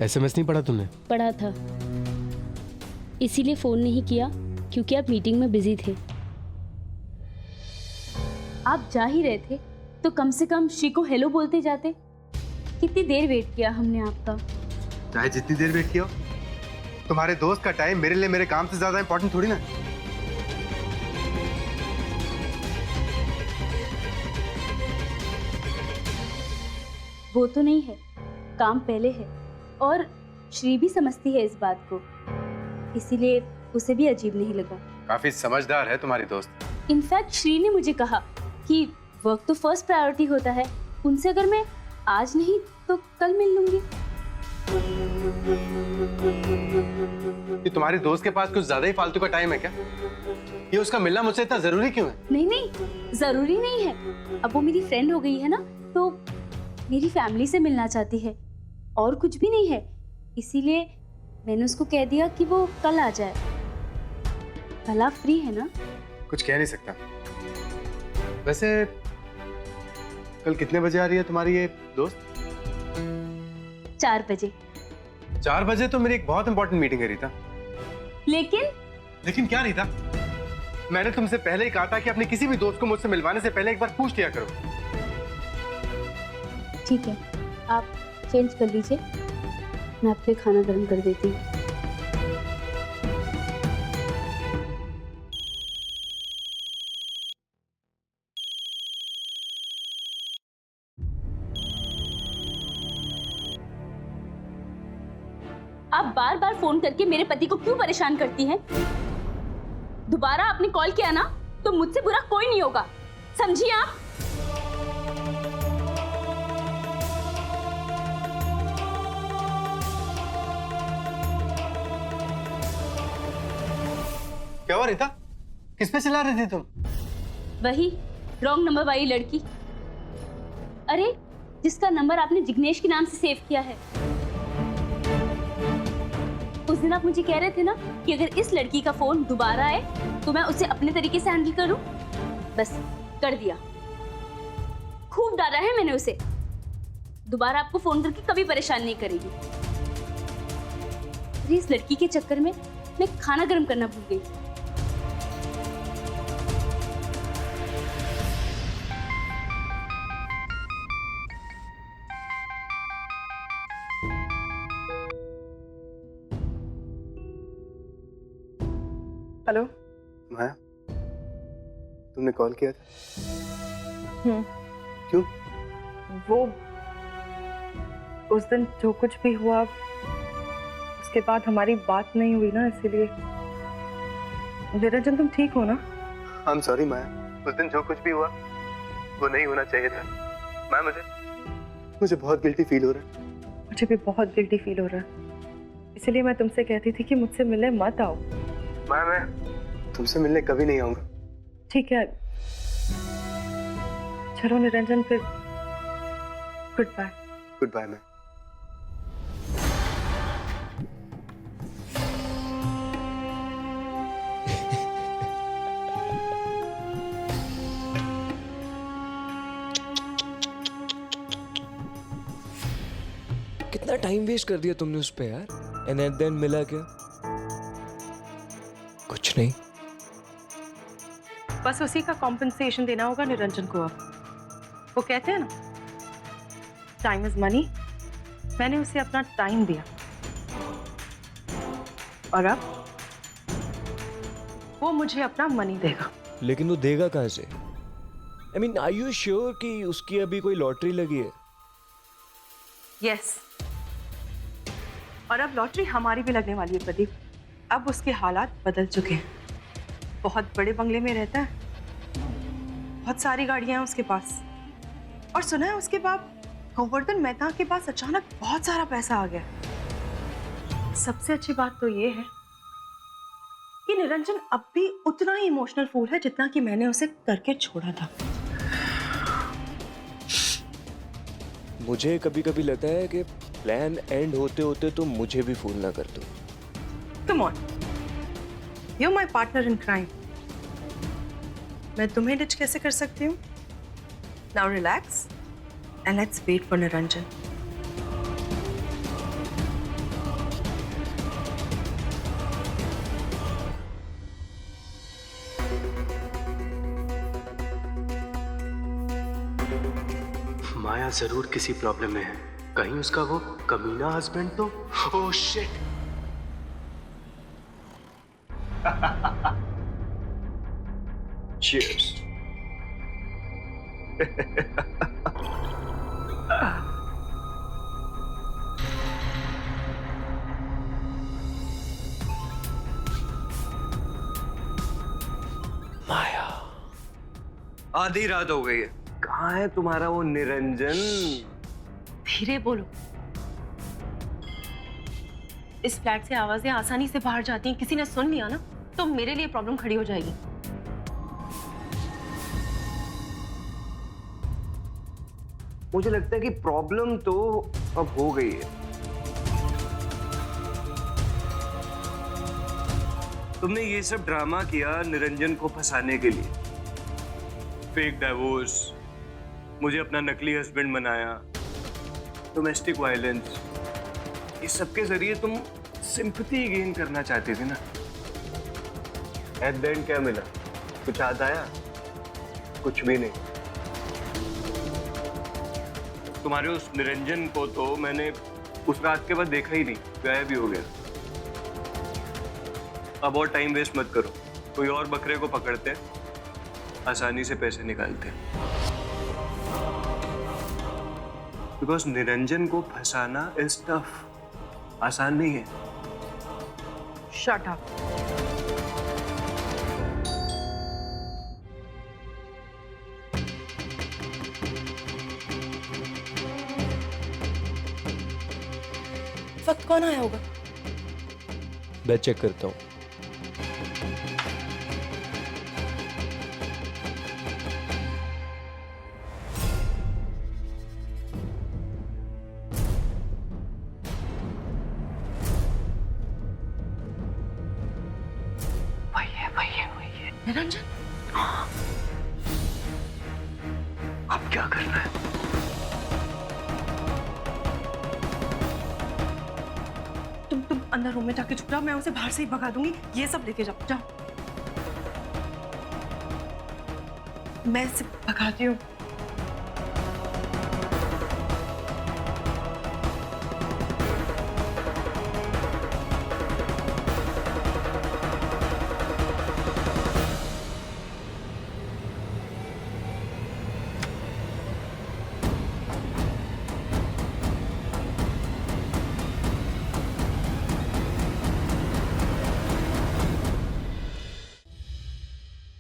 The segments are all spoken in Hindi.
एसएमएस नहीं पढ़ा तुमने? पढ़ा था, इसीलिए फोन नहीं किया क्योंकि आप मीटिंग में बिजी थे। आप जा ही रहे थे तो कम से कम श्री को हेलो बोलते जाते। कितनी देर वेट किया हमने आपका। चाहे जितनी देर वेट किया हो, तुम्हारे दोस्त का टाइम मेरे लिए मेरे काम से ज्यादा इंपॉर्टेंट थोड़ी ना। वो तो नहीं है, काम पहले है और श्री भी समझती है इस बात को, इसीलिए उसे भी अजीब नहीं लगा। काफी समझदार है तुम्हारी दोस्त। इनफैक्ट श्री ने मुझे कहा कि वर्क तो फर्स्ट प्रायोरिटी होता है, उनसे अगर मैं आज नहीं तो कल मिल लूंगी। ये तुम्हारी दोस्त के पास कुछ ज्यादा ही फालतू का टाइम है क्या? ये उसका मिलना मुझसे इतना जरूरी क्यों है? नहीं नहीं, जरूरी नहीं है। अब वो मेरी फ्रेंड हो गई है ना, तो मेरी फैमिली से मिलना चाहती है और कुछ भी नहीं है। इसीलिए मैंने उसको कह दिया कि वो कल आ जाए। कल आप फ्री है ना? कुछ कह नहीं सकता। वैसे कल कितने बजे आ रही है तुम्हारी ये दोस्त? 4 बजे। 4 बजे तो मेरी एक बहुत इंपॉर्टेंट मीटिंग है रीता। लेकिन क्या रीता? मैंने तुमसे पहले ही कहा था कि अपने किसी भी दोस्त को मुझसे मिलवाने से पहले एक बार पूछ लिया करो। ठीक है, आप चेंज कर लीजिए, मैं आपके लिए खाना गर्म कर देती हूँ। आप बार बार फोन करके मेरे पति को क्यों परेशान करती हैं? दोबारा आपने कॉल किया ना तो मुझसे बुरा कोई नहीं होगा, समझिए आप? क्या हुआ रीता? किस पे चिल्ला रही थी तुम? वही रॉन्ग नंबर वाली लड़की। अरे, जिसका नंबर आपने जिग्नेश के नाम से सेव किया है। उस दिन आप मुझे कह रहे थे ना कि अगर इस लड़की का फोन दोबारा आए तो मैं उसे अपने तरीके से हैंडल करूं। बस कर दिया, खूब डांटा है मैंने उसे। दोबारा आपको फोन करके कभी परेशान नहीं करेगी। अरे, इस लड़की के चक्कर में मैं खाना गर्म करना भूल गई। हेलो। माया, तुमने कॉल किया था? क्यों? वो उस दिन जो कुछ भी हुआ उसके बाद हमारी बात नहीं हुई ना, इसीलिए। निरंजन, तुम ठीक हो ना? I'm sorry माया, उस दिन जो कुछ भी हुआ वो नहीं होना चाहिए था। माया, मुझे बहुत गिल्टी फील हो रहा है। मुझे भी बहुत गिल्टी फील हो रहा है, इसीलिए मैं तुमसे कहती थी कि मुझसे मिलने मत आओ। माया, मैं तुमसे मिलने कभी नहीं आऊंगा। ठीक है, चलो निरंजन, फिर गुड बाय। Good bye. मैं कितना टाइम वेस्ट कर दिया तुमने उस पे यार, एंड एट द एंड मिला क्या? कुछ नहीं। बस उसी का कॉम्पेंसेशन देना होगा निरंजन को। अब वो कहते हैं ना, टाइम इज मनी। मैंने उसे अपना टाइम दिया और अब वो मुझे अपना मनी देगा। लेकिन वो देगा कहां से? I mean, are you sure कि उसकी अभी कोई लॉटरी लगी है? यस, और अब लॉटरी हमारी भी लगने वाली है प्रदीप। अब उसके हालात बदल चुके हैं। बहुत बड़े बंगले में रहता है, बहुत सारी गाड़ियां हैं उसके पास, और सुना है उसके बाद गोवर्धन मेहता के पास अचानक बहुत सारा पैसा आ गया। सबसे अच्छी बात तो ये है कि निरंजन अब भी उतना ही इमोशनल फूल है जितना कि मैंने उसे करके छोड़ा था। मुझे कभी कभी लगता है कि प्लान एंड होते होते तो मुझे भी फूल ना कर दो। Come on, you my partner in crime. मैं तुम्हें डिच कैसे कर सकती हूँ? Now relax and let's wait for Niranjan. Maya जरूर किसी प्रॉब्लम में है। कहीं उसका वो कमीना हस्बैंड तो। Oh shit. Cheers. माया, आधी रात हो गई है। कहाँ है तुम्हारा वो निरंजन? धीरे बोलो। इस फ्लैट से आवाजें आसानी से बाहर जाती हैं, किसी ने सुन लिया ना तो मेरे लिए प्रॉब्लम खड़ी हो जाएगी। मुझे लगता है कि प्रॉब्लम तो अब हो गई है। तुमने ये सब ड्रामा किया निरंजन को फंसाने के लिए। फेक डाइवोर्स, मुझे अपना नकली हस्बैंड बनाया, डोमेस्टिक वायलेंस, इस सब के जरिए तुम सिंपैथी गेन करना चाहती थी ना। एट द एंड क्या मिला? कुछ याद आया? कुछ भी नहीं। तुम्हारे उस निरंजन को तो मैंने उस रात के बाद देखा ही नहीं, गायब ही हो गया। अब और टाइम वेस्ट मत करो, कोई और बकरे को पकड़ते हैं, आसानी से पैसे निकालते हैं। बिकॉज निरंजन को फंसाना इज टफ, आसान नहीं है। Shut up. वक्त कौन आया होगा? मैं चेक करता हूँ। वही है निरंजन। अब क्या करना है? तुम अंदर रूम में जाके छुप जाओ, मैं उसे बाहर से ही भगा दूंगी। ये सब लेके जाओ, जाओ। मैं इसे भगाती हूँ।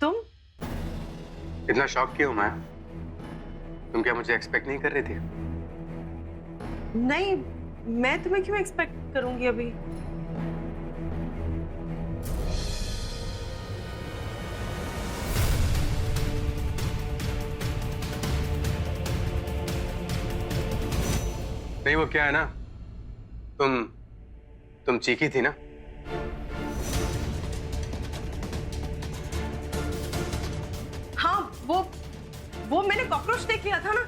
तुम इतना शॉक क्यों मैं? तुम क्या मुझे एक्सपेक्ट नहीं कर रही थी? नहीं, मैं तुम्हें क्यों एक्सपेक्ट करूंगी अभी? नहीं, वो क्या है ना, तुम चीखी थी ना। हाँ, वो मैंने कॉकरोच देख लिया था ना,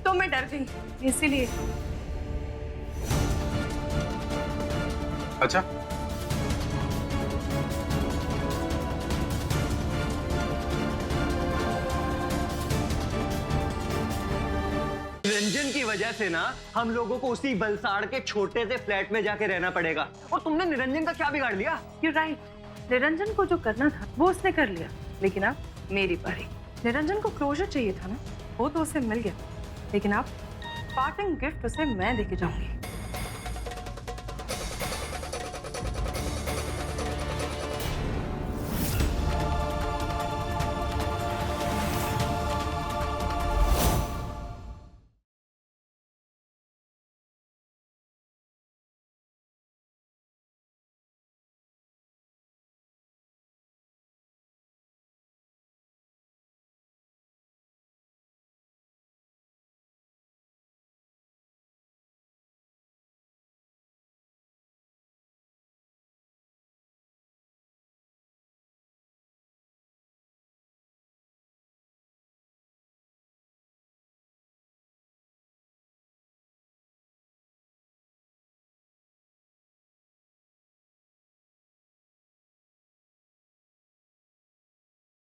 तो मैं डर गई, इसीलिए। अच्छा, निरंजन की वजह से ना हम लोगों को उसी बलसाड़ के छोटे से फ्लैट में जाके रहना पड़ेगा। और तुमने निरंजन का क्या बिगाड़ लिया? You're right. निरंजन को जो करना था वो उसने कर लिया, लेकिन अब मेरी बारी। निरंजन को क्लोजर चाहिए था ना, वो तो उसे मिल गया, लेकिन अब पार्टिंग गिफ्ट उसे मैं देके जाऊंगी।